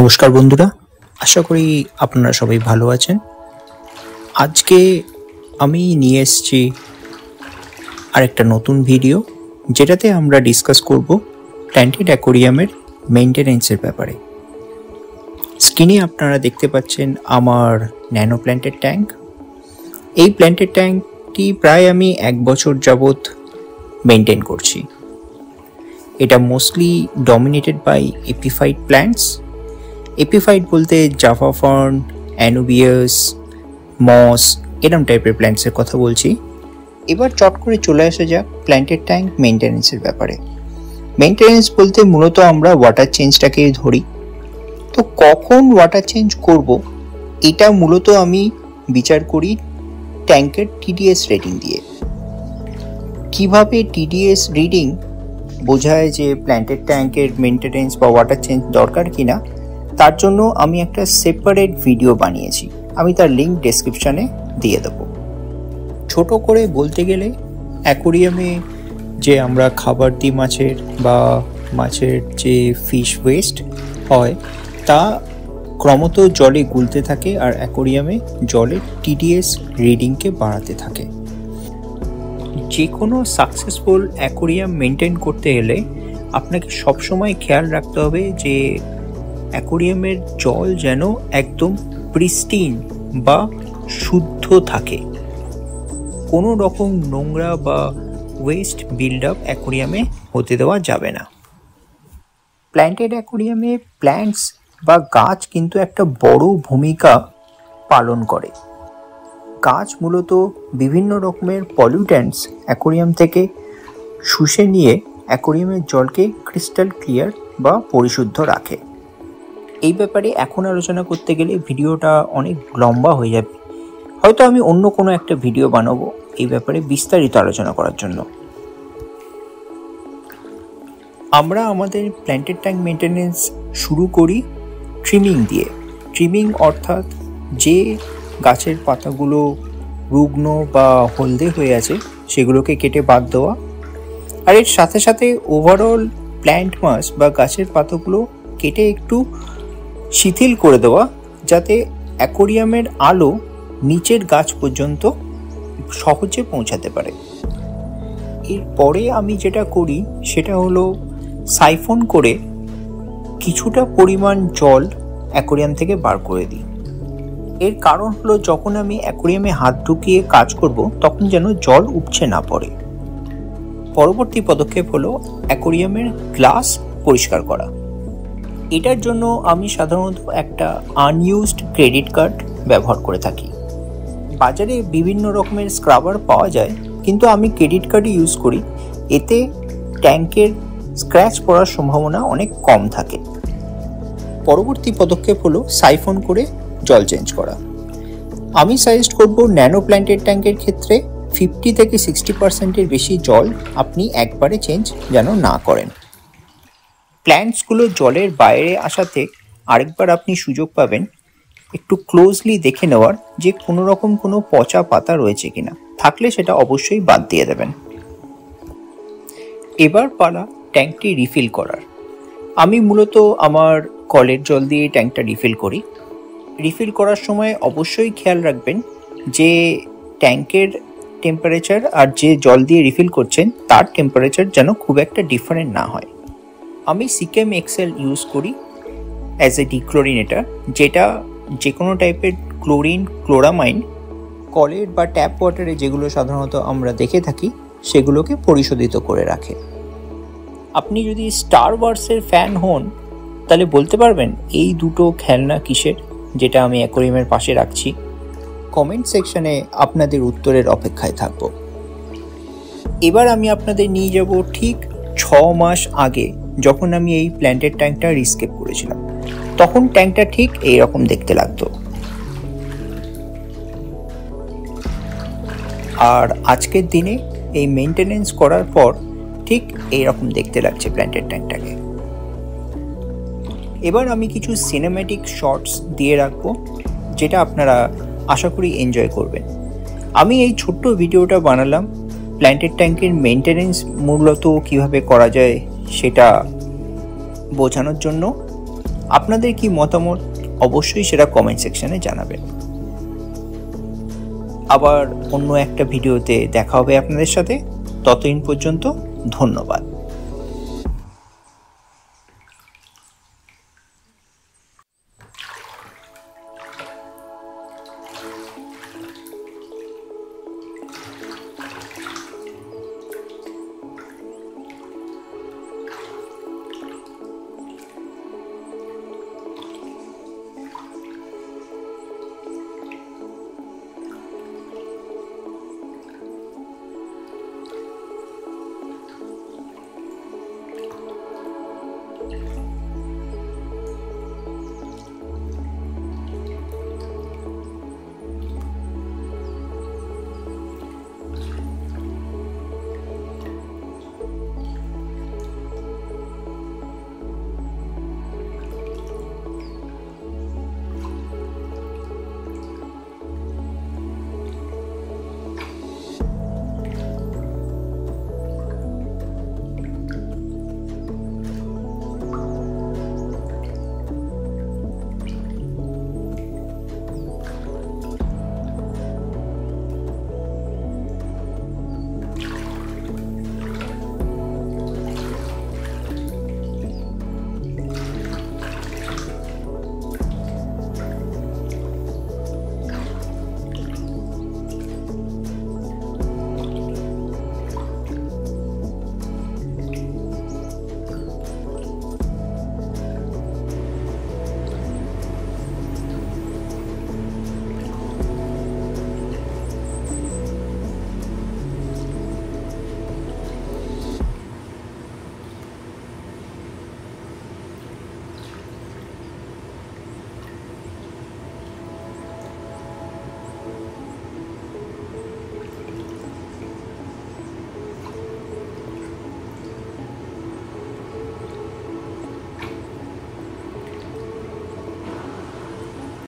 নমস্কার বন্ধুরা, আশা করি আপনারা সবাই ভালো আছেন। আজকে আমি নিয়ে এসেছি আরেকটা নতুন ভিডিও, যেটাতে আমরা ডিসকাস করব প্ল্যান্টেড অ্যাকোরিয়ামের মেইনটেনেন্সের ব্যাপারে। স্ক্রিনে আপনারা দেখতে পাচ্ছেন আমার ন্যানো প্ল্যান্টেড ট্যাঙ্ক। এই প্ল্যান্টেড ট্যাঙ্কটি প্রায় আমি 1 বছর যাবৎ মেনটেন করছি। এটা mostly dominated by epiphyte plants. Epiphyte বলতে জাভা ফার্ন, অ্যানুবিয়াস, মস এরম টাইপের প্ল্যান্টসের কথা বলছি। এবার চট করে চলে আসা যাক প্ল্যান্টেড ট্যাঙ্ক মেইনটেনেন্সের ব্যাপারে। মেইনটেনেন্স বলতে মূলত আমরা ওয়াটার চেঞ্জটাকে ধরি। তো কখন ওয়াটার চেঞ্জ করব, এটা মূলত আমি বিচার করি ট্যাঙ্কের টিডিএস রেটিং দিয়ে। কিভাবে টিডিএস রিডিং বোঝায় যে প্ল্যান্টেড ট্যাঙ্কের মেইনটেনেন্স বা ওয়াটার চেঞ্জ দরকার কিনা, তার জন্য আমি একটা সেপারেট ভিডিও বানিয়েছি। আমি তার লিঙ্ক ডেসক্রিপশানে দিয়ে দেবো। ছোট করে বলতে গেলে অ্যাকোরিয়ামে যে আমরা খাবার দিই মাছের, বা মাছের যে ফিশ ওয়েস্ট হয়, তা ক্রমত জলে গুলতে থাকে আর অ্যাকোরিয়ামে জলের টিডিএস রিডিংকে বাড়াতে থাকে। যে কোনো সাকসেসফুল অ্যাকোরিয়াম মেনটেন করতে গেলে আপনাকে সবসময় খেয়াল রাখতে হবে যে অ্যাকোরিয়ামের জল যেন একদম প্রিস্টিন বা শুদ্ধ থাকে। কোনো রকম নোংরা বা ওয়েস্ট বিল্ড আপ অ্যাকোরিয়ামে হতে দেওয়া যাবে না। প্ল্যান্টেড অ্যাকোরিয়ামে প্ল্যান্টস বা গাছ কিন্তু একটা বড় ভূমিকা পালন করে। গাছ মূলত বিভিন্ন রকমের পলিউট্যান্টস অ্যাকোরিয়াম থেকে শুষে নিয়ে অ্যাকোরিয়ামের জলকে ক্রিস্টাল ক্লিয়ার বা পরিশুদ্ধ রাখে। এই ব্যাপারে এখন আলোচনা করতে গেলে ভিডিওটা অনেক লম্বা হয়ে যাবে। হয়তো আমি অন্য কোনো একটা ভিডিও বানাবো এই ব্যাপারে বিস্তারিত আলোচনা করার জন্য। আমরা আমাদের প্ল্যান্টেড ট্যাঙ্ক মেনটেনেন্স শুরু করি ট্রিমিং দিয়ে। ট্রিমিং অর্থাৎ যে গাছের পাতাগুলো রুগ্ন বা হলদে হয়ে আছে সেগুলোকে কেটে বাদ দেওয়া, আর এর সাথে সাথে ওভারঅল প্ল্যান্ট মাস বা গাছের পাতাগুলো কেটে একটু শিথিল করে দেওয়া, যাতে অ্যাকোরিয়ামের আলো নিচের গাছ পর্যন্ত সহজে পৌঁছাতে পারে। এরপরে আমি যেটা করি সেটা হলো সাইফন করে কিছুটা পরিমাণ জল অ্যাকোরিয়াম থেকে বার করে দিই। এর কারণ হলো যখন আমি অ্যাকোরিয়ামে হাত ঢুকিয়ে কাজ করব তখন যেন জল উপচে না পড়ে। পরবর্তী পদক্ষেপ হলো অ্যাকোরিয়ামের গ্লাস পরিষ্কার করা। এটার জন্য আমি সাধারণত একটা আনইউজড ক্রেডিট কার্ড ব্যবহার করে থাকি। বাজারে বিভিন্ন রকমের স্ক্রাবার পাওয়া যায়, কিন্তু আমি ক্রেডিট কার্ডই ইউজ করি। এতে ট্যাঙ্কের স্ক্র্যাচ পড়ার সম্ভাবনা অনেক কম থাকে। পরবর্তী পদক্ষেপ হলো সাইফন করে জল চেঞ্জ করা। আমি সাজেস্ট করব ন্যানো প্ল্যান্টেড ট্যাঙ্কের ক্ষেত্রে 50 থেকে 60% বেশি জল আপনি একবারে চেঞ্জ যেন না করেন। প্ল্যান্টসগুলো জলের বাইরে আসাতে আরেকবার আপনি সুযোগ পাবেন একটু ক্লোজলি দেখে নেওয়ার যে কোনো রকম কোনো পচা পাতা রয়েছে কিনা। থাকলে সেটা অবশ্যই বাদ দিয়ে দেবেন। এবার পালা ট্যাঙ্কটি রিফিল করার। আমি মূলত আমার কলের জল দিয়ে ট্যাঙ্কটা রিফিল করি। রিফিল করার সময় অবশ্যই খেয়াল রাখবেন যে ট্যাঙ্কের টেম্পারেচার আর যে জল দিয়ে রিফিল করছেন তার টেম্পারেচার যেন খুব একটা ডিফারেন্ট না হয়। আমি সিকেম এক্সেল ইউজ করি অ্যাজ এ ডিক্লোরিনেটার, যেটা যে কোনো টাইপের ক্লোরিন, ক্লোরামাইন কলের বা ট্যাপ ওয়াটারে যেগুলো সাধারণত আমরা দেখে থাকি সেগুলোকে পরিশোধিত করে রাখে। আপনি যদি স্টার ওয়ার্সের ফ্যান হন তাহলে বলতে পারবেন এই দুটো খেলনা কিসের, যেটা আমি অ্যাকোরিয়ামের পাশে রাখছি। কমেন্ট সেকশনে আপনাদের উত্তরের অপেক্ষায় থাকব। এবার আমি আপনাদের নিয়ে যাব ঠিক 6 মাস আগে, যখন আমি এই প্ল্যান্টেড ট্যাঙ্কটা রিস্কেপ করেছিলাম। তখন ট্যাঙ্কটা ঠিক এইরকম দেখতে লাগতো, আর আজকের দিনে এই মেনটেনেন্স করার পর ঠিক এইরকম দেখতে লাগছে প্ল্যান্টেড ট্যাঙ্কটাকে। এবার আমি কিছু সিনেম্যাটিক শর্টস দিয়ে রাখবো, যেটা আপনারা আশা করি এনজয় করবেন। আমি এই ছোট্ট ভিডিওটা বানালাম প্ল্যান্টেড ট্যাঙ্কের মেনটেনেন্স মূলত কিভাবে করা যায় সেটা বোঝানোর জন্য। আপনাদের কি মতামত অবশ্যই সেটা কমেন্ট সেকশনে জানাবেন। আবার অন্য একটা ভিডিওতে দেখা হবে আপনাদের সাথে। ততদিন পর্যন্ত ধন্যবাদ।